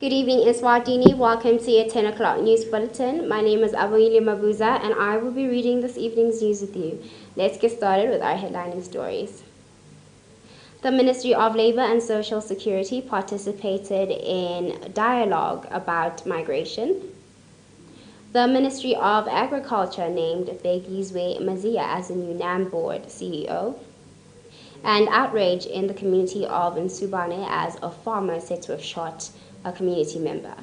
Good evening, ESWATINI. Welcome to your 10 o'clock news bulletin. My name is Yemaswati and I will be reading this evening's news with you. Let's get started with our headlining stories. The Ministry of Labour and Social Security participated in dialogue about migration. The Ministry of Agriculture named Yemaswati as the new NAM board CEO. And outrage in the community of Nsubane as a farmer said to have shot a community member.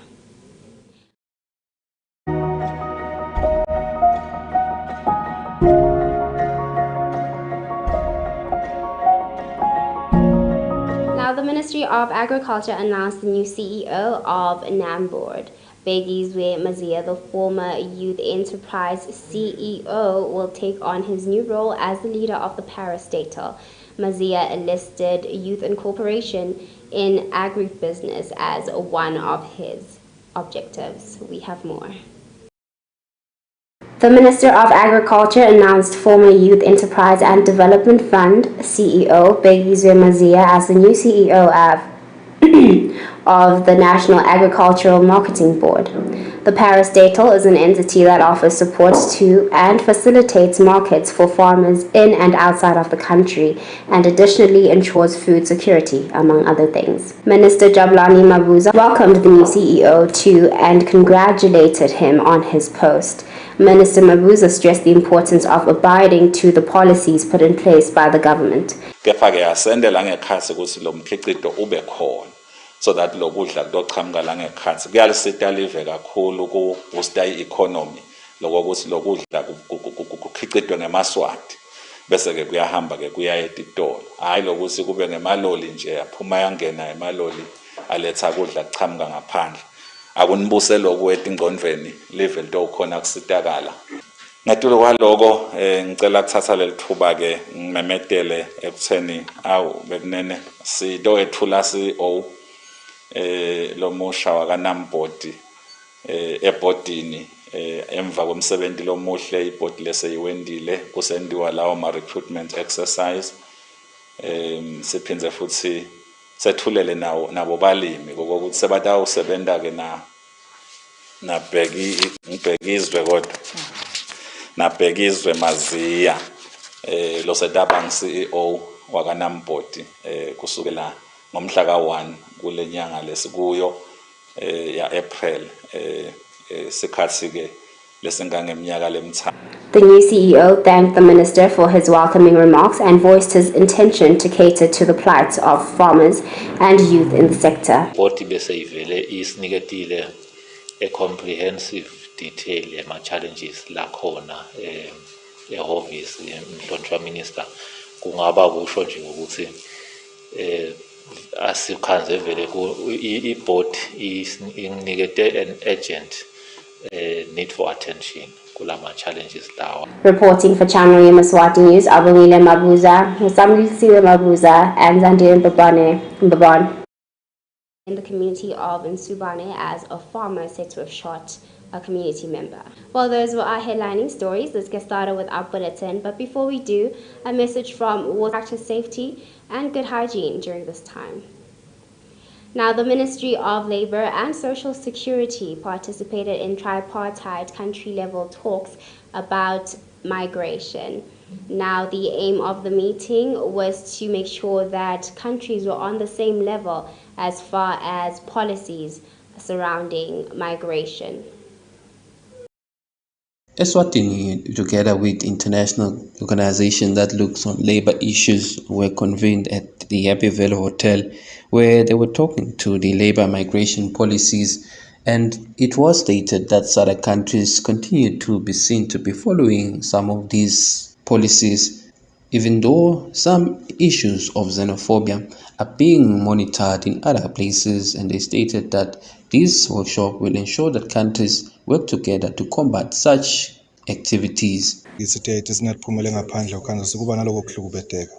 Now, the Ministry of Agriculture announced the new CEO of NAM board. Yemaswati, the former Youth Enterprise CEO, will take on his new role as the leader of the parastatal. Mazia listed youth incorporation in agribusiness as one of his objectives. We have more. The Minister of Agriculture announced former Youth Enterprise and Development Fund CEO Yemaswati as the new CEO of the National Agricultural Marketing Board. The parastatal is an entity that offers support to and facilitates markets for farmers in and outside of the country, and additionally ensures food security, among other things. Minister Jabulani Mabuza welcomed the new CEO to and congratulated him on his post. Minister Mabuza stressed the importance of abiding to the policies put in place by the government. So that lokudla kuqhamuka la ngekhatsi kuyalisita live kakhulu ku booster economy lokuthi lokudla kukhicitwe ngemaswati bese ke kuyahamba ke kuya etitolo hayi lokuthi kube ngemaloli nje aphuma yangena emaloli aletha kudla kuqhamuka ngaphandle akunibuse lokwethi ingqondweni live into ukhona kusitakala ngatulo kwaloko ngicela ukuthatha lelithuba ke ngimemetele ekutheni awu bekunene sido ethula CEO lo musha wakanambodi ebhodini emva komsebenzi lomuhle ibhodi leseyiwendile kusendiwa lawo ma recruitment exercise siphinze futhi sethulele nabo balimi kokuthi sebata usebenta ke na bhekizwe kodwa na bhekizwe Mazia lo sedabang CEO wakanambodi kusukela ngomhla ka1 kule nyanga lesikuyo ya April sikhathi ke lesingangeminyaka lemithathu. The new CEO thanked the minister for his welcoming remarks and voiced his intention to cater to the plight of farmers and youth in the sector. Body beseyivele isiniketile a comprehensive detail yama challenges la khona ehhovisi yomhlonishwa minister kungaba kusho nje ukuthi asikhanze vele ku i-board inikete an urgent need for attention kulama challenges lawa. Reporting for Channel Yemaswati News, Abongile Mabuza, Samlisiwe Mabuza, and Zandile Mbabane. In the community of Nsubane as a farmer said to have shot a community member. Well, those were our headlining stories. Let's get started with our bulletin. But before we do, a message from water practice safety and good hygiene during this time. Now, the Ministry of Labour and Social Security participated in tripartite country-level talks about migration. Now, the aim of the meeting was to make sure that countries were on the same level as far as policies surrounding migration. ESWATINI, together with international organization that looks on labor issues, were convened at the Happy Valley Hotel, where they were talking to the labor migration policies, and it was stated that other countries continue to be seen to be following some of these policies, even though some issues of xenophobia are being monitored in other places, and they stated that this workshop will ensure that countries work together to combat such activities. Isithethe singaphumele ngaphandle ukhanza sikuba naloko kuhlukubedeka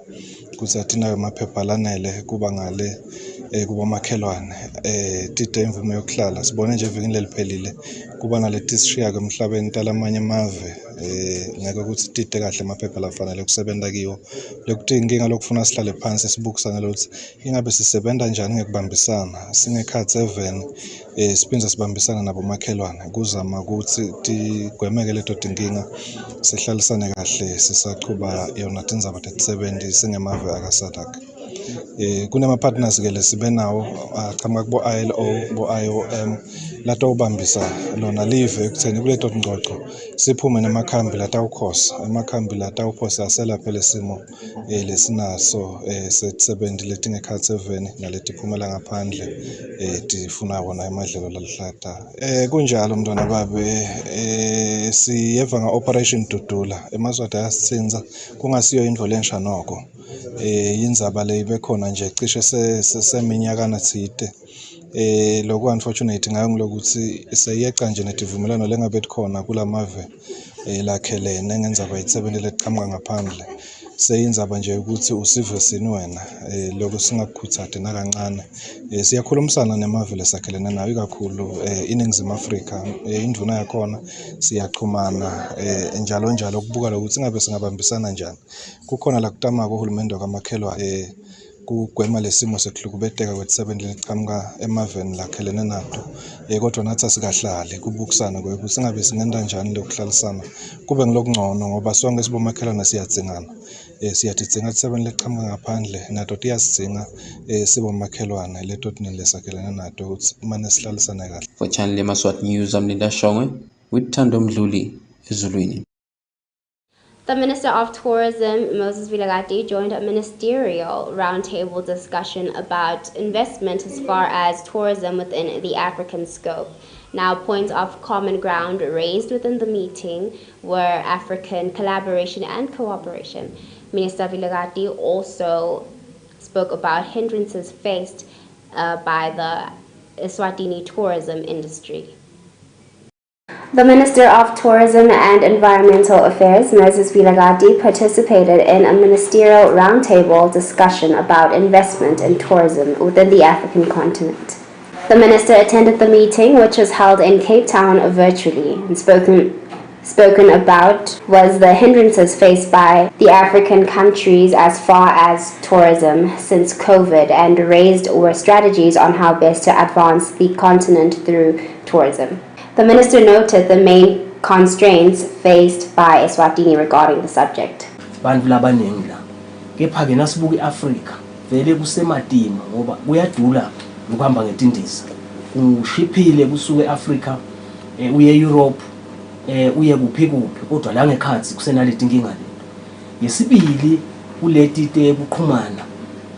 kusathina amaphepha lanele kuba ngale kuba makhelwane tide imvume yokuhlala sibone nje evikini leliphelile kuba nale district emhlabeni talamanye amave ngeke ukuthi tite kahle amaphepha lafanele kusebenta kiwo. Lokuthi inkinga lokufuna sihlale phansi sibukisane lokuthi ingabe sisebenza njani ngekubambisana singekhathi even siphinde sibambisana nabo makhelwane kuzama ukuthi tigwemeke leto tinkinga sihlalisane kahle sisaqhuba yona tindzaba tetisebenti singemave akasadak. Kunema-partners ke lesibe nawo aqhamuka kubo-ILO bo-IOM latawubambisa lona live ekutheni kuleto tingxoxo siphume nemakhambi latawukhosa amakhambi latawuphosa aselaphe lesimo lesinaso setisebenti letingekhathi eveni naletiphumela ngaphandle tifuna wona emadlelo lalihlata. Kunjalo mntwana babe siyeva nga-Operation Dudula eMaSwati ayasitsinza kungasiyo indvo lensha noko. Indzaba le ibe khona nje cishe seminyakana tsite. Lokhu unfortunate ngayo ngilokuthi seyeqa nje netivumelano lengabe tikhona kulamave lakhelene ngendzaba yetisebenti letiqhamuka ngaphandle. Seyindzaba nje ukuthi usive sini wena lokho singakukhuthati nakancane. Siyakhulumisana nemave lesakhelene nayo ikakhulu iNingizimu Afrika indvuna yakhona siyachumana njalo njalo kubuka lokuthi ingabe singabambisana njani. Kukhona la kutamako uhulumende wakamakhelwane kugwema lesimo sekuhlukubeteka kwetisebenti letiqhamuka emaveni lakhelene nato. Kodwa nathi asikahlali kubukisana kwekuthi singabe singenta njani lokuhlalisana kube ngilokungcono ngoba sonke sibomakhelwane siyadzingana. Siyatidzinga tisebenti letiqhamuka ngaphandle nato tiyasidzinga sibomakhelwane leto lesakhelene nato ukuthi mane sihlalisane kahle. For Channel Yemaswati News, I'm Linda Shongwe with Thando Mdluli ezulwini. The Minister of Tourism, Moses Vilagati, joined a ministerial roundtable discussion about investment as far as tourism within the African scope. Now, points of common ground raised within the meeting were African collaboration and cooperation. Minister Vilagati also spoke about hindrances faced by the ESWATINI tourism industry. The Minister of Tourism and Environmental Affairs, Moses Vilagati, participated in a ministerial roundtable discussion about investment in tourism within the African continent. The minister attended the meeting, which was held in Cape Town virtually, and spoken about was the hindrances faced by the African countries as far as tourism since COVID, and raised were strategies on how best to advance the continent through tourism. The minister noted the main constraints faced by Eswatini regarding the subject. Bantu labaningi la kepha ke nasibuka iAfrika vele kusemadima ngoba kuyadula ukuhamba ngetindiza ushiphile kusuke eAfrika uye eEurope uye kuphi kodwa la ngekhathi kusenaleti inkinga le. Yesibili kuleti tebuqhumana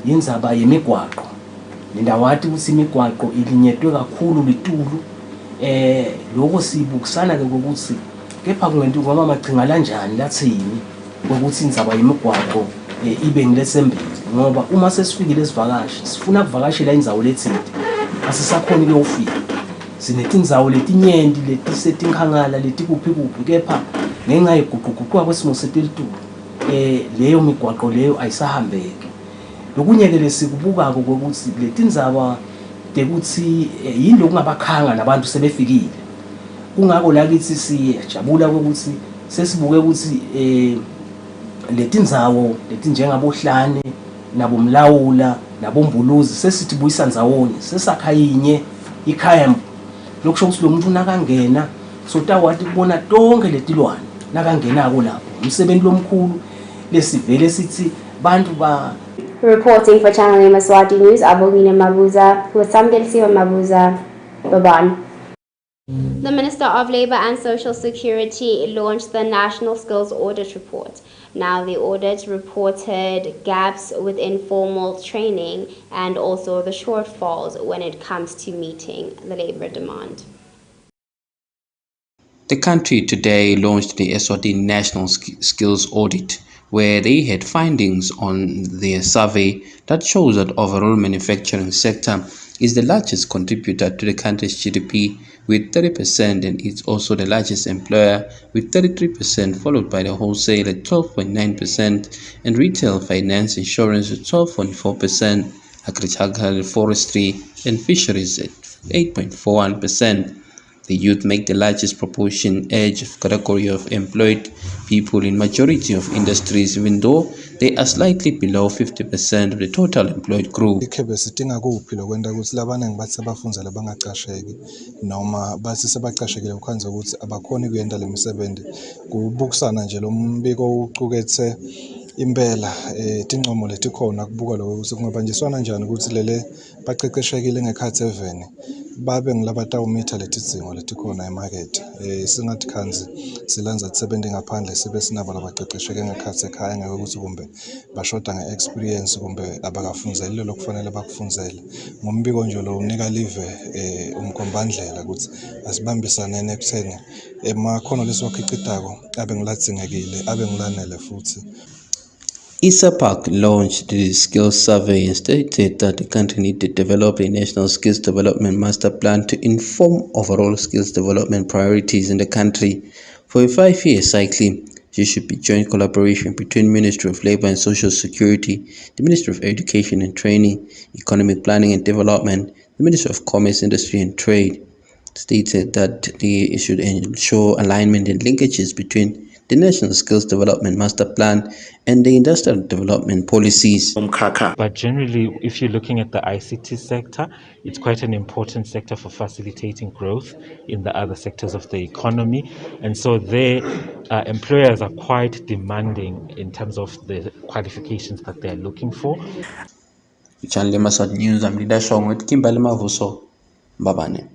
yendzaba yemigwaqo. Nindawathi ukuthi imigwaqo ilinyetwe kakhulu litulu lokho sibukisana ke ukuthi kepha kungento ngoba amagcinga kanjani lathini ukuthi indzaba yemigwaqo ibe ngilesembili ngoba uma sesifikile esivakashi sifuna kuvakashela indzawo lethile asisakhoni ukufika sinetindzawo letinyenti letisetinkhangala letikuphi kepha ngenxa yeguquguquka kwesimo setilitulu leyo migwaqo leyo ayisahambeki. Lokunye ke lesikubukako ukuthi letindzaba tekuthi yini lokungabakhanga nabantu sebefikile kungako la kithi siyajabula ukuthi sesibuke ukuthi letindzawo letinjengabohlane nabomlawula nabombuluzi sesithi buyisa ndzawonye sesakha yinye ikhaya lokusho ukuthi lo muntu nakangena sotawati kubona tonke letilwane nakangenako lapho umsebenzi lomkhulu lesivele sithi bantu ba. Reporting for Channel Yemaswati News, Abongile Mabuza, with Samdelisiwa Mabuza, Baban. The Minister of Labour and Social Security launched the National Skills Audit Report. Now, the audit reported gaps within formal training and also the shortfalls when it comes to meeting the labour demand. The country today launched the Eswatini National Skills Audit, where they had findings on their survey that shows that overall manufacturing sector is the largest contributor to the country's GDP with 30%, and it's also the largest employer with 33%, followed by the wholesale at 12.9% and retail, finance, insurance at 12.4%, agricultural, forestry and fisheries at 8.41%. The youth make the largest proportion age category of employed people in majority of industries, even though they are slightly below 50% of the total employed group. Ikhe sidinga kuphi lokwenta ukuthi labaningi bathi sebafundzele bangacasheki noma bathi sebacashekile kukhanze ukuthi abakhoni kuyenta le misebenzi. Kubukisana nje lo mbiko uqukethe impela tincomo letikhona kubuka lokho ukuthi kungabanjiswana njani ukuthi lele baqeqeshekile ngekhathi eveni babe ngilabatawomitha letidzingo letikhona emakethe. Singathi khanzi silanza tisebenzi ngaphandle sibe sinabo labaqeqesheke ngekhathi ekhaya ngeke ukuthi kumbe bashoda nge-experience kumbe abakafundzeli lelo kufanele bakufundzele. Ngombiko nje lo unika live umkhombandlela ukuthi asibambisane ekutheni emakhono lesiwakhicitako abe ngiladzingekile abe ngilanele futhi. ISAPAC launched the skills survey and stated that the country needed to develop a national skills development master plan to inform overall skills development priorities in the country. For a 5-year cycle, there should be joint collaboration between Ministry of Labour and Social Security, the Ministry of Education and Training, Economic Planning and Development, the Ministry of Commerce, Industry and Trade. Stated that they should ensure alignment and linkages between the National Skills Development Master Plan and the Industrial Development Policies. But generally, if you're looking at the ICT sector, it's quite an important sector for facilitating growth in the other sectors of the economy. And so their employers are quite demanding in terms of the qualifications that they're looking for. Channel Yemaswati News, I'm Leader Shong with Kimberly Mavuso. Babane.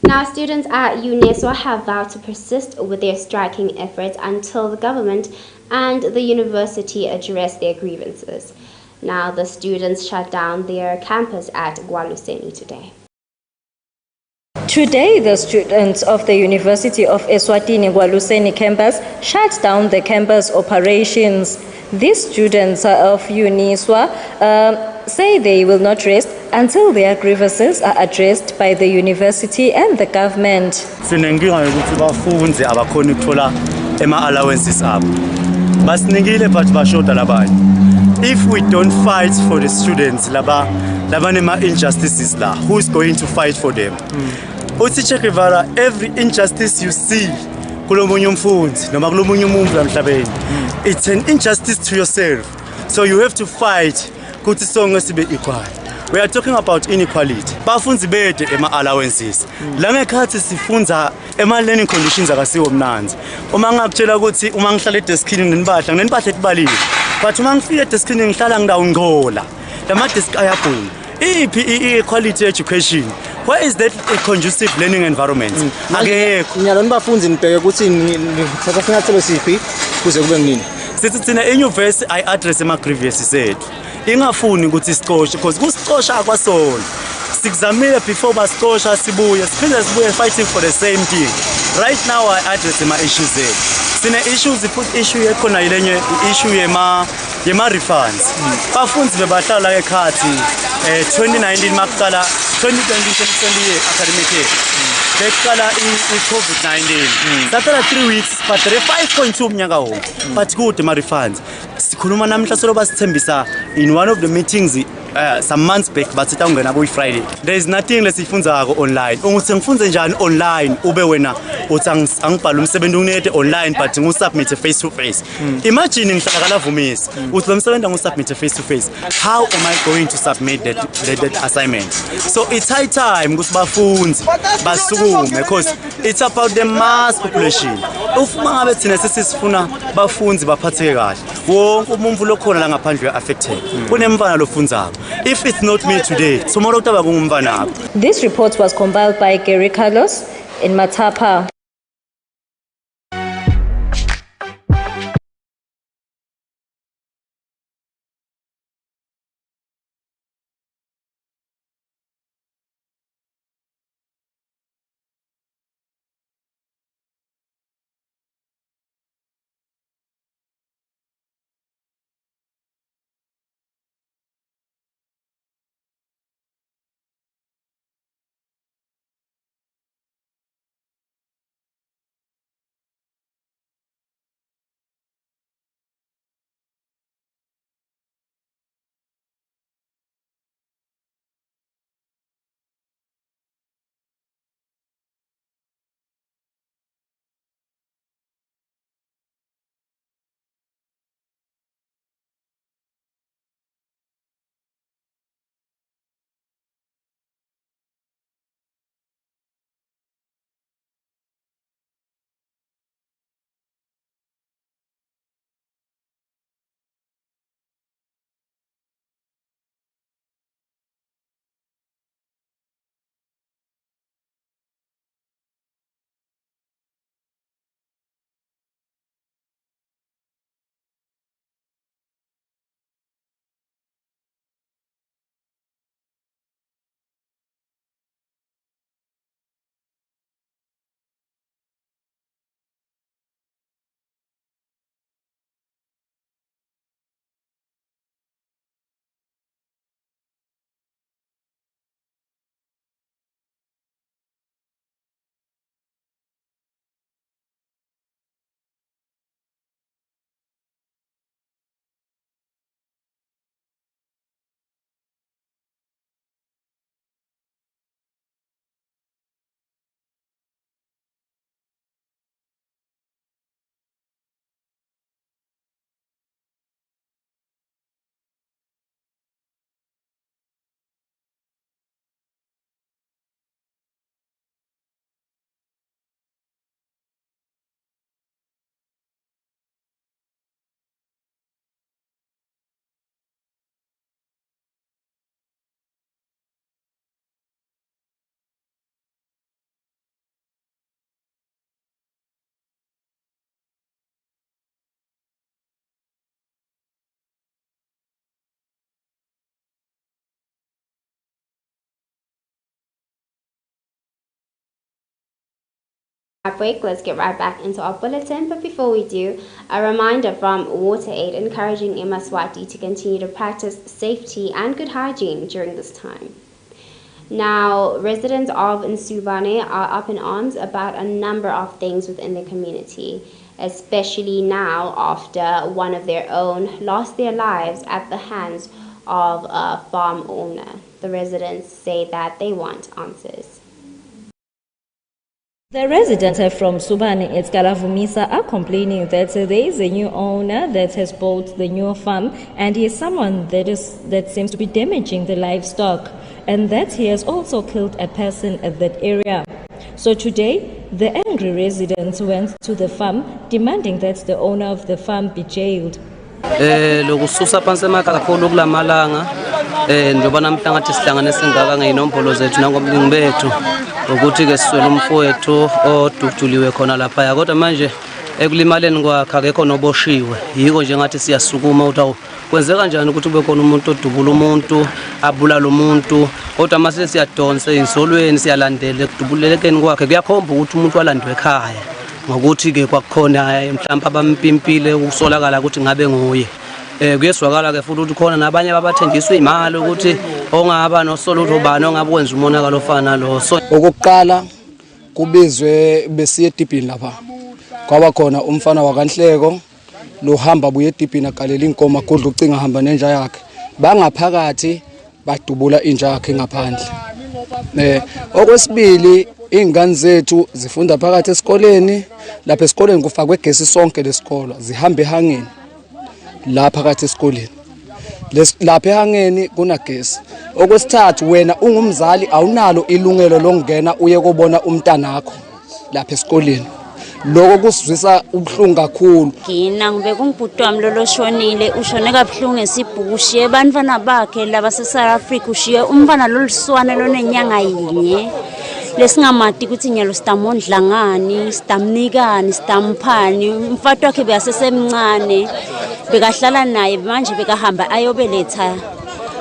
Now, students at UNESWA have vowed to persist with their striking efforts until the government and the university address their grievances. Now, the students shut down their campus at ESWATINI today. Today, the students of the University of ESWATINI ESWATINI campus shut down the campus operations. These students of UNESWA say they will not rest until their grievances are addressed by the university and the government. Sinenkinga yokuthi bafunze abakhona ukuthola ema-allowances abo. Basinikile but bashoda labanye. If we don't fight for the students laba nema-injustices la, who is going to fight for them? Uthi Che Guevara, every injustice you see kulo munye umfundzi noma kulo munye umuntu emhlabeni, it's an injustice to yourself. So you have to fight ukuthi sonke sibe equal. We are talking about inequality. Bafunzi bede ema-allowances. La ngekhathi sifunza ema-learning conditions akasiwo mnanzi. Uma ngakutshela ukuthi uma ngihlala edeskini nginempahla etibalile. But uma ngifika edeskini ngihlala ngidawo ngcola. Lama-desk ayabhula. Iphi i-equality education? Where is that a conducive learning environment? Akekho. Ngiyalona bafunzi nibheke ukuthi ngithatha sinyathelo siphi kuze kube kunini. Sithi thina enyuvesi ayi-address ema-grievances ethu. Ingafuni ukuthi sicoshe because kusicosha akwasona. Sikuzamile before basicosha sibuye sibuye fighting for the same thing. Right now I address ama-issues ethu. Sine issues issue ekhona yilenye issue yema-refunds. Bafunzi bebahlala ekhathi 2019 makuqala 2020 academic year. Beqala i-COVID-19. Sathela 3 weeks but 5.2 mnyaka wonke. But kude ama-refunds. Sikhuluma namhla solo basithembisa in one of the meetings some months back bathi tawungena ku Friday. There is nothing lesifundzako online. Unguthi ngifunze njani online ube wena uthi angibhala umsebenzi unete online but ngusubmit face to face. Imagine ngihlala kalavumisi uthi lo msebenzi ngusubmit face to face. How am I going to submit that assignment? So it's high time ukuthi bafunzi basukume because it's about the mass population. Ufuma ngabe thina sesifuna bafunzi baphatheke kahle. Wonke umuntu lokhona la ngaphandle affected. Kunemfana lofundzako. If it's not me today, tomorrow taba kungumfana. This report was compiled by Gary Carlos in Matapa. Break, let's get right back into our bulletin, but before we do, a reminder from WaterAid encouraging Yemaswati to continue to practice safety and good hygiene during this time. Now, residents of Nsubane are up in arms about a number of things within the community, especially now after one of their own lost their lives at the hands of a farm owner. The residents say that they want answers. The residents from Subani at Galavumisa are complaining that there is a new owner that has bought the new farm, and he is someone that seems to be damaging the livestock, and that he has also killed a person at that area. So today, the angry residents went to the farm demanding that the owner of the farm be jailed. Lokususa phansi emakhaya kakhulu kulamalanga njengoba namhlanje ngathi sihlanganise ingaka ngeyinombolo zethu nangobungi bethu ukuthi ke siswele umfowethu oduduliwe khona lapha kodwa manje ekulimaleni kwakhe akekho noboshiwe yiko nje ngathi siyasukuma ukuthi kwenzeka kanjani ukuthi kube khona umuntu odubula umuntu abulala umuntu kodwa mase siyadonsa insolweni siyalandela ekudubulelekeni kwakhe kuyakhomba ukuthi umuntu walandwe ekhaya ngokuthi ke kwakukhona mhlawumbe abampimpile ukusolakala ukuthi ngabe nguye kuyeswakala ke futhi ukuthi khona nabanye abathenjiswa imali ukuthi ongaba nosolutho bani ongabe wenza umonakalo ofana lo. So okokuqala kubizwe besiye edibhini lapha kwaba khona umfana wakanhleko lo hamba buye edibhini aqalela inkomo akudla ucinga hamba nenja yakhe bangaphakathi badubula inja yakhe ngaphandle. Okwesibili ingane zethu zifunda phakathi esikoleni lapha esikoleni kufakwe igesi sonke lesikolo zihamba ehangeni lapha phakathi esikoleni lapha ehangeni kunagesi. Okwesithathu wena ungumzali awunalo ilungelo lokungena uye kubona umntanakho lapha esikoleni. Lokho kusizwisa ubhlungu kakhulu. Ngina ngibe kumbhuti wami loloshonile ushone kabuhlungu esibhuku ushiye abantwana bakhe laba se-South Africa ushiye umntwana loliswane lonenyanga yinye lesingamati ukuthi nyalo sitamondlangani sitamnikani sitamphani umfati wakhe beyasesemncane bekahlala naye manje bekahamba ayobeletha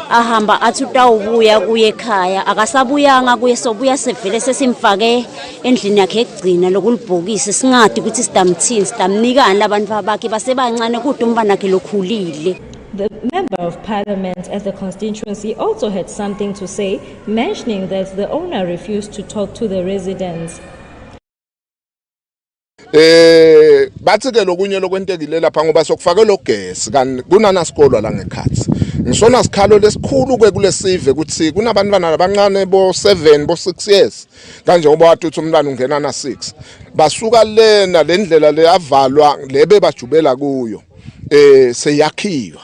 ahamba athi utawubuya kuye ekhaya akasabuyanga kuye sobuya sevele sesimfake endlini yakhe egcina lokulibhokisi singadi ukuthi sitamthini sitamnikani labantu bakhe basebancane kude umntwana wakhe lokhulile. The member of parliament at the constituency also had something to say, mentioning that the owner refused to talk to the residents. Bathi ke lokunye lokwentekile lapha ngoba sokufake lo gas kan kunana sikolo la ngekhathi ngisona sikhalo lesikhulu kulesive ukuthi kunabantwana abancane bo 7 bo 6 years kanje ngoba wathi umntwana ungena na 6 basuka lena lendlela le avalwa lebe bajubela kuyo seyakhiwa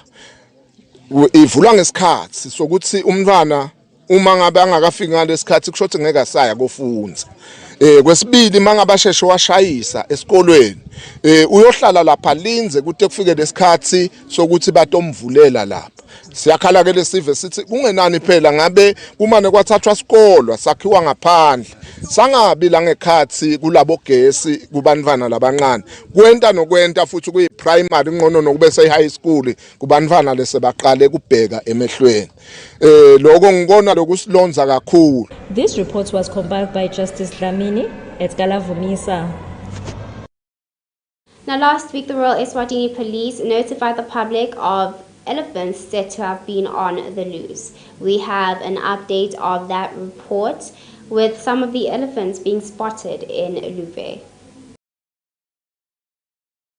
ivulwa ngesikhathi sokuthi umntwana uma ngabe angakafiki ngalesikhathi kushothi ngeke asaya kofunza. Kwesibili mangabasheshe washayisa esikolweni uyohlala lapha linze kuthi kufike lesikhathi sokuthi batomvulela lapha. Siyakhala ke lesive sithi kungenani phela ngabe kumane kwathathwa isikolo sakhiwa ngaphandle sangabi la ngekhathi kulabo gesi kubantwana labancane kwenta nokwenta futhi kuyi primary ngcono nokube sey high school kubantwana lesebaqale kubheka emehlweni lokho ngibona lokusilonza kakhulu. This report was compiled by Justice Dlamini at Galavumisa. Now, last week, the Royal Eswatini Police notified the public of elephants said to have been on the loose. We have an update of that report with some of the elephants being spotted in Luve.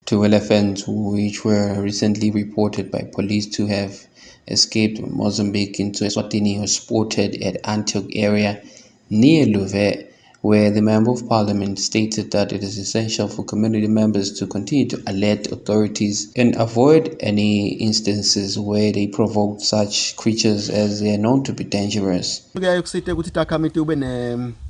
2 elephants which were recently reported by police to have escaped Mozambique into Eswatini were spotted at Antioch area near Luve, where the Member of Parliament stated that it is essential for community members to continue to alert authorities and avoid any instances where they provoke such creatures as they are known to be dangerous.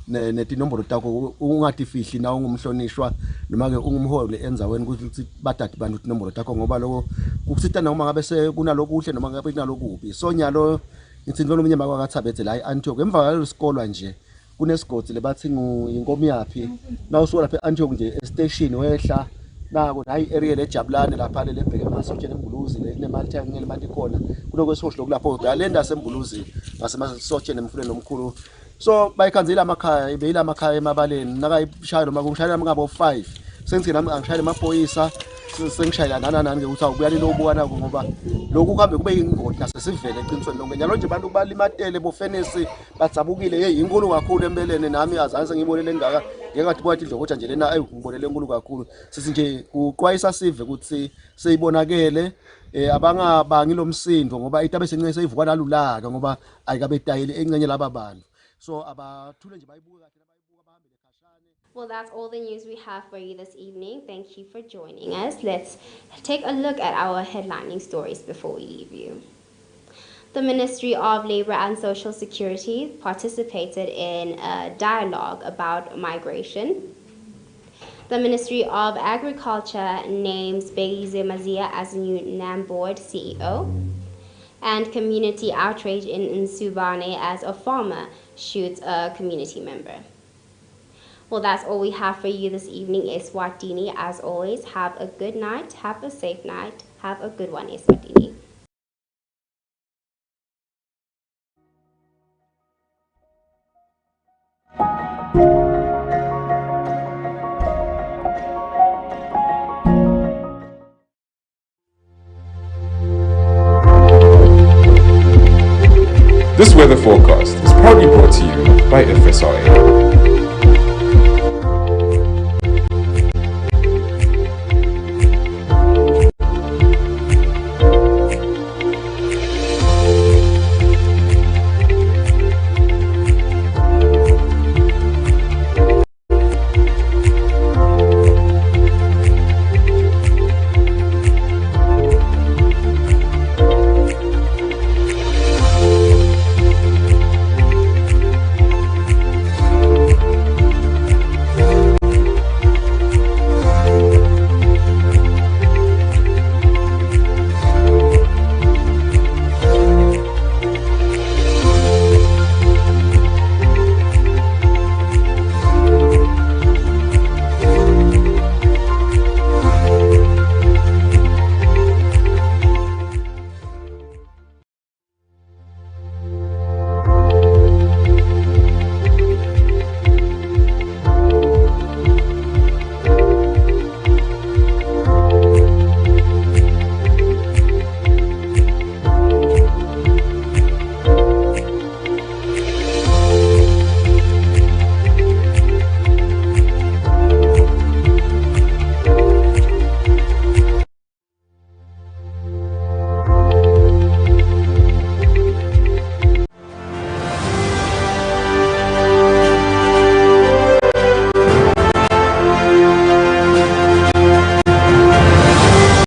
Netinombolo takho ungatifihli na ungumhlonishwa noma ke ungumholi enzaweni ukuthi badade bantu inombolo takho ngoba lokho ukusita noma ngabe se kunalokuhle noma ngabe kunalokubi so nyalo ngithi ngolomnye makwakathabethe la eAntioch emva kwalo sikolo nje kunesigodi lebathi inkomo yaphi na usuka lapha eAntioch nje station wehla nako hayi area lejabulane lapha lebheke emasotsheni embuluzi lenemalta ngelimali khona kunokwesihlo kulapho uyalenda sembuluzi ngasemasotsheni emfuleni omkhulu so bayikhanzela amakhaya ibeyila amakhaya emabaleni nakayishaya noma kungishayela ngabo 5 sengithi nami angishayela amaphoyisa sengishayela nani ukuthi awubuyalile obukana ngoba lokhu kuhambe kube ingoti nasesivele eqinisweni lonke njalo nje abantu balimatele bofenesi batsabukile hey inkulu kakhulu empeleni nami azange ngibonele ngaka ngeke kwathi idlokotsha nje lena ngibonele enkulu kakhulu sithi nje kuqwayisa sive ukuthi seyibonakele abangabangi lomsindo ngoba itabe sencane seyivuka nalulaka ngoba ayikabe tayile encenye laba bantu so abathule nje bayibuke kahle nabayibuka bahambe lekhashane. Well, that's all the news we have for you this evening. Thank you for joining us. Let's take a look at our headlining stories before we leave you. The Ministry of Labour and Social Security participated in a dialogue about migration. The Ministry of Agriculture names Yemaswati as the new NAM Board CEO. And community outrage in Nsubane as a farmer shoots a community member. Well, that's all we have for you this evening, ESWATINI. As always, have a good night, have a safe night, have a good one, ESWATINI. This weather forecast is proudly brought to you by FSRA.